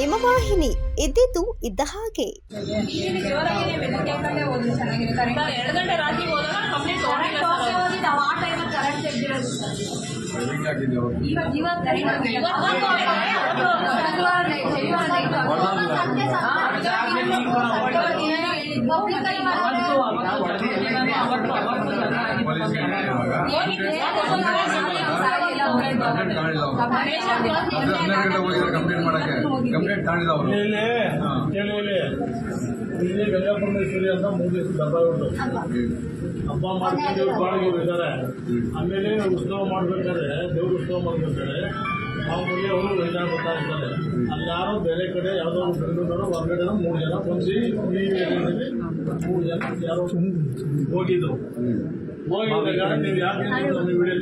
ನಿಮ್ಮ ವಾಹಿನಿ, ಇದ್ದಿದ್ದು ಇದ್ದ ಹಾಗೆ. ಇಲ್ಲಿ ಗಂಗಾಪರಮೇಶ್ವರಿ ಅಂತ 3 ದಿವಸ ಹಬ್ಬ ಉಂಟು. ಹಬ್ಬ ಮಾಡ್ಕೊಂಡು ಬಾಡಿಗೆ ಇದ್ದಾರೆ. ಆಮೇಲೆ ಉತ್ಸವ ಮಾಡ್ಬೇಕಾದ್ರೆ, ದೇವ್ರ ಉತ್ಸವ ಮಾಡ್ಬೇಕಾದ್ರೆ ಮಾಮೂಲಿ ಅವರು ವೈದ್ಯ ಬರ್ತಾ ಇರ್ತಾರೆ. ಅಲ್ಲಿ ಯಾರೋ ಬೇರೆ ಕಡೆ ಯಾವುದೋ ಬೆಂಗಳೂರು ಹೊರಗಡೆ 3 ಜನ ಬಂದು ಈ ಏರಿಯಾದಲ್ಲಿ 3 ಜನ ಯಾರೋ ಹೋಗಿದ್ರು. ಹೋಗಿದ್ದಾಗ ನೀವು ಯಾಕೆ ವಿಡಿಯೋ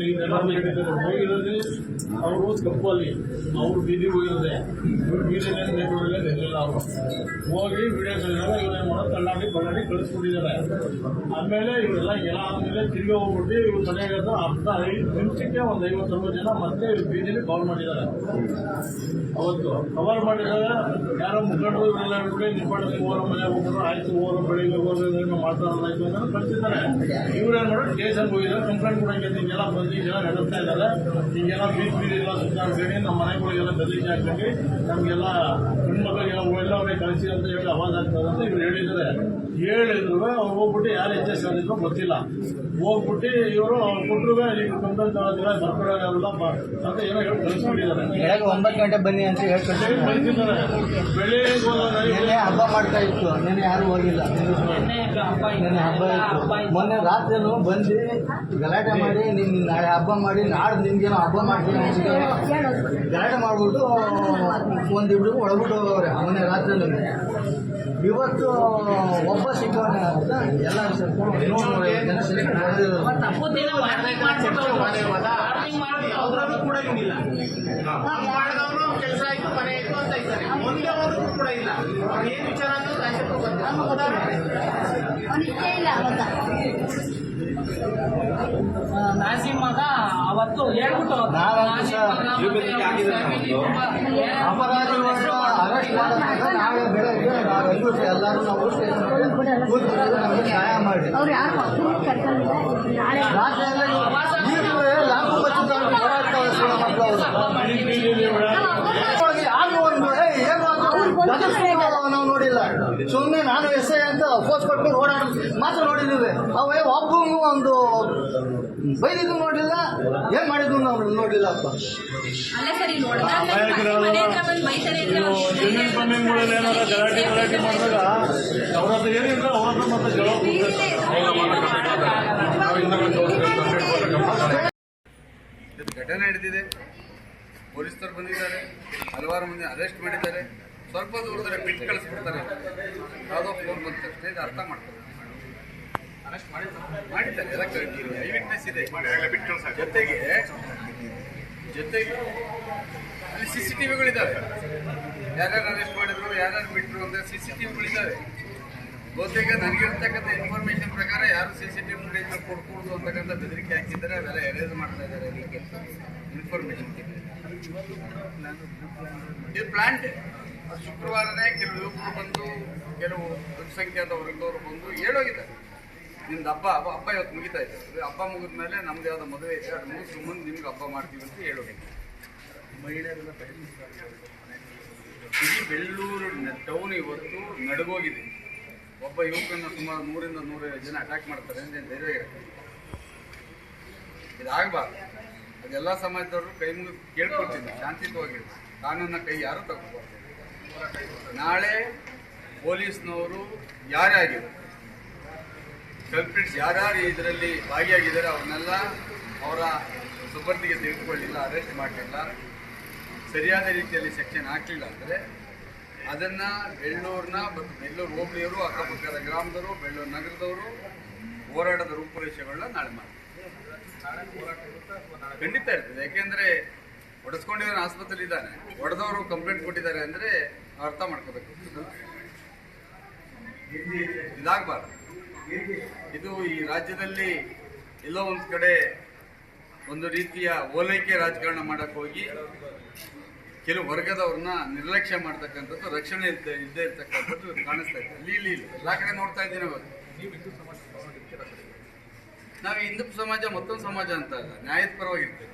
ತೆಗೆದು ಹೋಗಿರೋದು ಅವರು ಕಪ್ಪಲ್ಲಿ ಅವರು ಬೀದಿಗೆ ಹೋಗಿರೋದೆ. ಇವ್ರು ಬೀದಿಯಲ್ಲಿ ನಿಲ್ಲಿಲ್ಲ. ಅವರು ಹೋಗಿ ವಿಡಿಯೋ ತೆಗೆದಾಗ ಇವರೇನು ಮಾಡೋದು ಕಳ್ಳಾಡಿ ಬಳ್ಳಾಡಿ ಕಳಿಸ್ಕೊಂಡಿದ್ದಾರೆ. ಆಮೇಲೆ ಇವರೆಲ್ಲ ಎಲ್ಲ ಆದಮೇಲೆ ತಿರುಗಿ ಹೋಗ್ಬಿಟ್ಟು ಇವ್ರು ಮನೆಗೆ ಅರ್ಧ 5 ನಿಮಿಷಕ್ಕೆ ಒಂದು 50-60 ಜನ ಮತ್ತೆ ಬೀದಿಲಿ ಕವರ್ ಮಾಡಿದ್ದಾರೆ. ಅವತ್ತು ಕವರ್ ಮಾಡಿದಾಗ ಯಾರೋ ಮುಖಂಡರು ಇವರೆಲ್ಲ ಬಿಟ್ಟು ನಿಂಬಾಡಿಗೆ ಹೋಗೋ ಮನೆಗೆ ಹೋಗೋರು, ಆಯ್ತು ಹೋಗೋರು, ಬೆಳಿಗ್ಗೆ ಹೋಗೋದು ಮಾಡ್ತಾರಲ್ಲ ಆಯ್ತು ಅಂತ ಕಳಿಸಿದ್ದಾರೆ. ಇವರೇನು ಮಾಡೋದು ಸ್ಟೇಷನ್ಗೆ ಹೋಗಿದ್ದಾರೆ, ಕಂಪ್ಲೇಂಟ್ ಕೊಡೋಕೆ ಹಿಂಗೆಲ್ಲ ಬಂದು ಹಿಂಗೆಲ್ಲ ನಡೆಸ್ತಾ ಇದ್ದಾರೆ. ಹಿಂಗೆಲ್ಲ ಬೀದಿಲ್ಲ ಸುತ್ತಾಡ್ಬೇಡಿ, ನಮ್ಮ ಮನೆಗಳಿಗೆಲ್ಲ ಬೆದರಿಕೆ ಹಾಕಿ ನಮಗೆಲ್ಲ ಹೆಣ್ಮಕ್ಳಿಗೆಲ್ಲ ಎಲ್ಲವನ್ನೇ ಕಳಿಸಿ ಅಂತ ಹೇಳಿ ಆವಾಜ್ ಆಗ್ತದೆ ಅಂತ ಇವ್ರು ಹೇಳಿದ್ದಾರೆ. ಹೇಳಿದ್ರು ಅವ್ರು ಹೋಗ್ಬಿಟ್ಟು ಯಾರು ಹೆಚ್ಚು ಹೇಳಿದ್ರು ಗೊತ್ತಿಲ್ಲ. ಹೋಗ್ಬಿಟ್ಟು ಇವರು ಕೊಟ್ಟರು ಕಂಪ್ಲೇಂಟ್ ತಗೋದಿಲ್ಲ, ಬರ್ಕೊಡೋಲ್ಲ ಅಂತ ಏನೋ ಹೇಳಿ ಕಳಿಸ್ಬಿಟ್ಟಿದ್ದಾರೆ. 9 ಗಂಟೆ ಬನ್ನಿ ಅಂತ ಹೇಳ್ಕೊಳ್ತಾರೆ. ಬೆಳಿಗ್ಗೆ ಹಬ್ಬ ಮಾಡ್ತಾ ಇತ್ತು, ನೆನೆ ಯಾರು ಹೋಗಿಲ್ಲ. ನೆನೆ ಹಬ್ಬ ಇತ್ತು. ಮೊನ್ನೆ ರಾತ್ರಿನೂ ಬಂದು ಗಲಾಟೆ ಮಾಡಿ ನಿನ್ ನಾಳೆ ಹಬ್ಬ ಮಾಡಿ ನಾಳೆ ನಿಮ್ಗೇನೋ ಹಬ್ಬ ಮಾಡ್ತೀನಿ ಗಲಾಟೆ ಮಾಡ್ಬಿಟ್ಟು ಒಂದಿಬ್ರು ಒಳಬಿಟ್ಟು ಹೋಗವ್ರೆ. ಮೊನ್ನೆ ರಾತ್ರಿನೂ ಇವತ್ತು ಒಬ್ಬ ಸಿಕ್ಕವನೆ ಅಂತ ಎಲ್ಲ ಜನ ಸೆಲೆಕ್ಟ್ ಕೆಲಸ ಆಯ್ತು, ಮನೆ ಆಯ್ತು ಅಂತ ಇದ್ದಾರೆ. ಮುಂದೆ ಅವರು ಕೂಡ ಇಲ್ಲ. ಏನ್ ವಿಚಾರ ನಾಸಿಮ್ ಮಗ ಅವತ್ತು ಹೇಳ್ಬಿಟ್ಟು ಅರೆಸ್ಟ್ ಮಾಡಿದಾಗ ನಾಳೆ ಬೆಳಗ್ಗೆ ನಾವೆಲ್ಲರೂ ಎಲ್ಲರೂ ನಾವು ನಮಗೆ ಸಹಾಯ ಮಾಡಿ ರಾತ್ರಿ ಲಾಂಗು ಬಚ್ಚಿಕೊಂಡು ಹೋರಾಡ್ತಾರೆ ಮಕ್ಕಳು. ನಾವು ನೋಡಿಲ್ಲ. ಸುಮ್ಮನೆ ನಾನು SI ಅಂತ ಫೋರ್ಸ್ ಕೊಟ್ಕೊಂಡು ಓಡಾಡ ಮಾತ್ರ ನೋಡಿದ್ದೀವಿ. ಅವೇ ಒಬ್ಬಂಗೂ ಒಂದು ಬೈದಿದ್ದು ನೋಡಿಲ್ಲ, ಏನ್ ಮಾಡಿದ್ರು ನಾವು ನೋಡಿಲ್ಲಪ್ಪ. ಗಲಾಟೆ ಮಾಡಿದಾಗ ಅವ್ರದ್ದು ಏನಿಲ್ಲ, ಅವ್ರದ್ದು ಮತ್ತೆ ಜವಾಬ್ದಾರಿ ಘಟನೆ ನಡೆದಿದೆ. ಪೊಲೀಸರು ಬಂದಿದ್ದಾರೆ, ಹಲವಾರು ಮಂದಿ ಅರೆಸ್ಟ್ ಮಾಡಿದ್ದಾರೆ. ಸ್ವಲ್ಪ ದೂರದಲ್ಲಿ ಬಿಟ್ಟು ಕಳಿಸ್ಬಿಡ್ತಾರೆ. ಯಾವುದೋ ಫೋನ್ ಬಂದ ತಕ್ಷಣ ಇದು ಅರ್ಥ ಮಾಡ್ತಾರೆ, ಮಾಡಿದ್ದಾರೆ. ಎಲ್ಲ ಐ ವಿಟ್ನೆಸ್ ಇದೆ. ಜೊತೆಗೆ ಅಲ್ಲಿ CCTVಗಳಿದ್ದಾವೆ. ಯಾರ್ಯಾರು ಅರೆಸ್ಟ್ ಮಾಡಿದ್ರು, ಯಾರ್ಯಾರು ಬಿಟ್ಟರು ಅಂತ CCTVಗಳಿದ್ದಾವೆ. ಬಹುತೇಕ ನನಗಿರ್ತಕ್ಕಂಥ ಇನ್ಫಾರ್ಮೇಶನ್ ಪ್ರಕಾರ ಯಾರು CCTV ಫುಟೇಜ್ ಕೊಡ್ಕೂಡ್ದು ಅಂತಕ್ಕಂಥ ಬೆದರಿಕೆ ಹಾಕಿದ್ದಾರೆ. ಅವೆಲ್ಲ ಎರೇಸ್ ಮಾಡ್ತಾ ಇದ್ದಾರೆ. ಇನ್ಫಾರ್ಮೇಶನ್ ಇದು ಪ್ಲಾಂಟ್. ಶುಕ್ರವಾರನೇ ಕೆಲವು ಯುವಕರು ಬಂದು, ಕೆಲವು ಬಹುಸಂಖ್ಯಾತ ವರ್ಗದವರು ಬಂದು ಹೇಳೋಗಿದ್ದಾರೆ, ನಿಮ್ದು ಹಬ್ಬ ಇವತ್ತು ಮುಗಿತಾ ಇದೆ, ಹಬ್ಬ ಮುಗಿದ ಮೇಲೆ ನಮ್ದು ಯಾವುದೋ ಮದುವೆ ಇದೆ, ಅದು ಮುಗಿಸ್ ಮುಂದೆ ನಿಮ್ಗೆ ಹಬ್ಬ ಮಾಡ್ತೀವಿ ಅಂತ ಹೇಳೋಗಿದ್ದಾರೆ. ಮಹಿಳೆಯರೆಲ್ಲ ಇಡೀ ಬೆಳ್ಳೂರು ಟೌನ್ ಇವತ್ತು ನಡಗೋಗಿದೆ. ಒಬ್ಬ ಯುವಕನ ಸುಮಾರು 100-150 ಜನ ಅಟ್ಯಾಕ್ ಮಾಡ್ತಾರೆ ಅಂತ ಧೈರ್ಯ ಇರುತ್ತೆ. ಇದಾಗಬಾರ್ದು. ಅದೆಲ್ಲ ಸಮಾಜದವರು ಕೈ ಮುಗಿದು ಕೇಳ್ಕೊಳ್ತೀನಿ, ಶಾಂತಿಯುತವಾಗಿರ್ತೀವಿ. ಕಾನೂನ ಕೈ ಯಾರು ತಗೋಬಾರ್ದು. ನಾಳೆ ಪೊಲೀಸ್ನವರು ಯಾರೇ ಆಗಿದ್ದಾರೆ, ಕಲ್ಪ್ರಿಟ್ಸ್ ಯಾರ್ಯಾರು ಇದರಲ್ಲಿ ಭಾಗಿಯಾಗಿದ್ದಾರೆ ಅವ್ರನ್ನೆಲ್ಲ ಅವರ ಸುಪರ್ದಿಗೆ ತೆಗೆದುಕೊಳ್ಳಿಲ್ಲ, ಅರೆಸ್ಟ್ ಮಾಡಲಿಲ್ಲ, ಸರಿಯಾದ ರೀತಿಯಲ್ಲಿ ಸೆಕ್ಷನ್ ಹಾಕಲಿಲ್ಲ ಅಂದರೆ ಅದನ್ನು ಬೆಳ್ಳೂರಿನ ಮತ್ತು ಬೆಳ್ಳೂರು ಹೋಬಳಿಯವರು, ಅಕ್ಕಪಕ್ಕದ ಗ್ರಾಮದವರು, ಬೆಳ್ಳೂರು ನಗರದವರು ಹೋರಾಟದ ರೂಪುರೇಷೆಗಳನ್ನ ನಾಳೆ ಮಾಡ್ತಾರೆ. ಖಂಡಿತ ಇರ್ತದೆ. ಯಾಕೆಂದರೆ ಹೊಡೆಸ್ಕೊಂಡಿದ್ದಾನೆ, ಆಸ್ಪತ್ರೆಯಲ್ಲಿ ಇದ್ದಾನೆ, ಹೊಡೆದವರು ಕಂಪ್ಲೇಂಟ್ ಕೊಟ್ಟಿದ್ದಾರೆ ಅಂದರೆ ಅರ್ಥ ಮಾಡ್ಕೋಬೇಕು. ಇದಾಗಬಾರ್ದು. ಇದು ಈ ರಾಜ್ಯದಲ್ಲಿ ಎಲ್ಲೋ ಒಂದು ಕಡೆ ಒಂದು ರೀತಿಯ ಓಲೈಕೆ ರಾಜಕಾರಣ ಮಾಡಕ್ಕೆ ಹೋಗಿ ಕೆಲವು ವರ್ಗದವ್ರನ್ನ ನಿರ್ಲಕ್ಷ್ಯ ಮಾಡ್ತಕ್ಕಂಥದ್ದು, ರಕ್ಷಣೆ ಇಲ್ಲದೆ ಇರ್ತಕ್ಕಂಥದ್ದು ಕಾಣಿಸ್ತಾ ಇದೆ. ಇಲ್ಲಿ ಎಲ್ಲ ಕಡೆ ನೋಡ್ತಾ ಇದ್ದೀನಿ ಅವತ್ತು. ನಾವು ಹಿಂದೂ ಸಮಾಜ ಮತ್ತೊಂದು ಸಮಾಜ ಅಂತ ಅಲ್ಲ, ನ್ಯಾಯದ ಪರವಾಗಿರ್ತೇವೆ,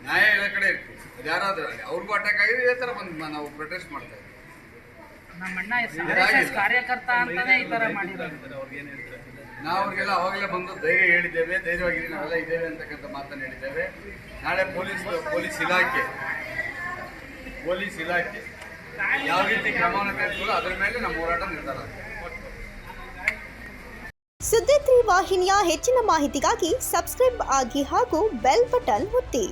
ನ್ಯಾಯ ಎಲ್ಲ ಕಡೆ ಇರ್ತೀವಿ. ಅದು ಯಾರಾದ್ರೂ ಆಗಲಿ, ಅವ್ರಿಗೂ ಅಟ್ಯಾಕ್ ಆಗಿದೆ, ಇದೇ ಥರ ಬಂದು ನಾವು ಪ್ರೊಟೆಸ್ಟ್ ಮಾಡ್ತಾ ಇದ್ದೀವಿ. ಕಾರ್ಯಕರ್ತ ಅಂತಾನೆ ಈ ತರ ಮಾಡಿರೋದು. ನಾವು ಅವ್ರಿಗೆಲ್ಲ ಅವಾಗಲೇ ಬಂದು ಧೈರ್ಯ ಹೇಳಿದ್ದೇವೆ, ಧೈರ್ಯವಾಗಿ ನಾವೆಲ್ಲ ಇದ್ದೇವೆ ಅಂತಕ್ಕಂಥ ಮಾತನ್ನು ಹೇಳಿದ್ದೇವೆ. ನಾಳೆ ಪೊಲೀಸ್ ಇಲಾಖೆ ಯಾವ ರೀತಿ ಕ್ರಮವನ್ನು ತೆಗೆದುಕೊಳ್ಳೋ ಅದರ ಮೇಲೆ ನಮ್ಮ ಹೋರಾಟ ನಿರ್ಧಾರ ಆಗ್ತದೆ. ಸುದ್ದಿ 3 ವಾಹಿನಿಯ ಹೆಚ್ಚಿನ ಮಾಹಿತಿಗಾಗಿ ಸಬ್ಸ್ಕ್ರೈಬ್ ಆಗಿ ಹಾಗೂ ಬೆಲ್ ಬಟನ್ ಒತ್ತಿ.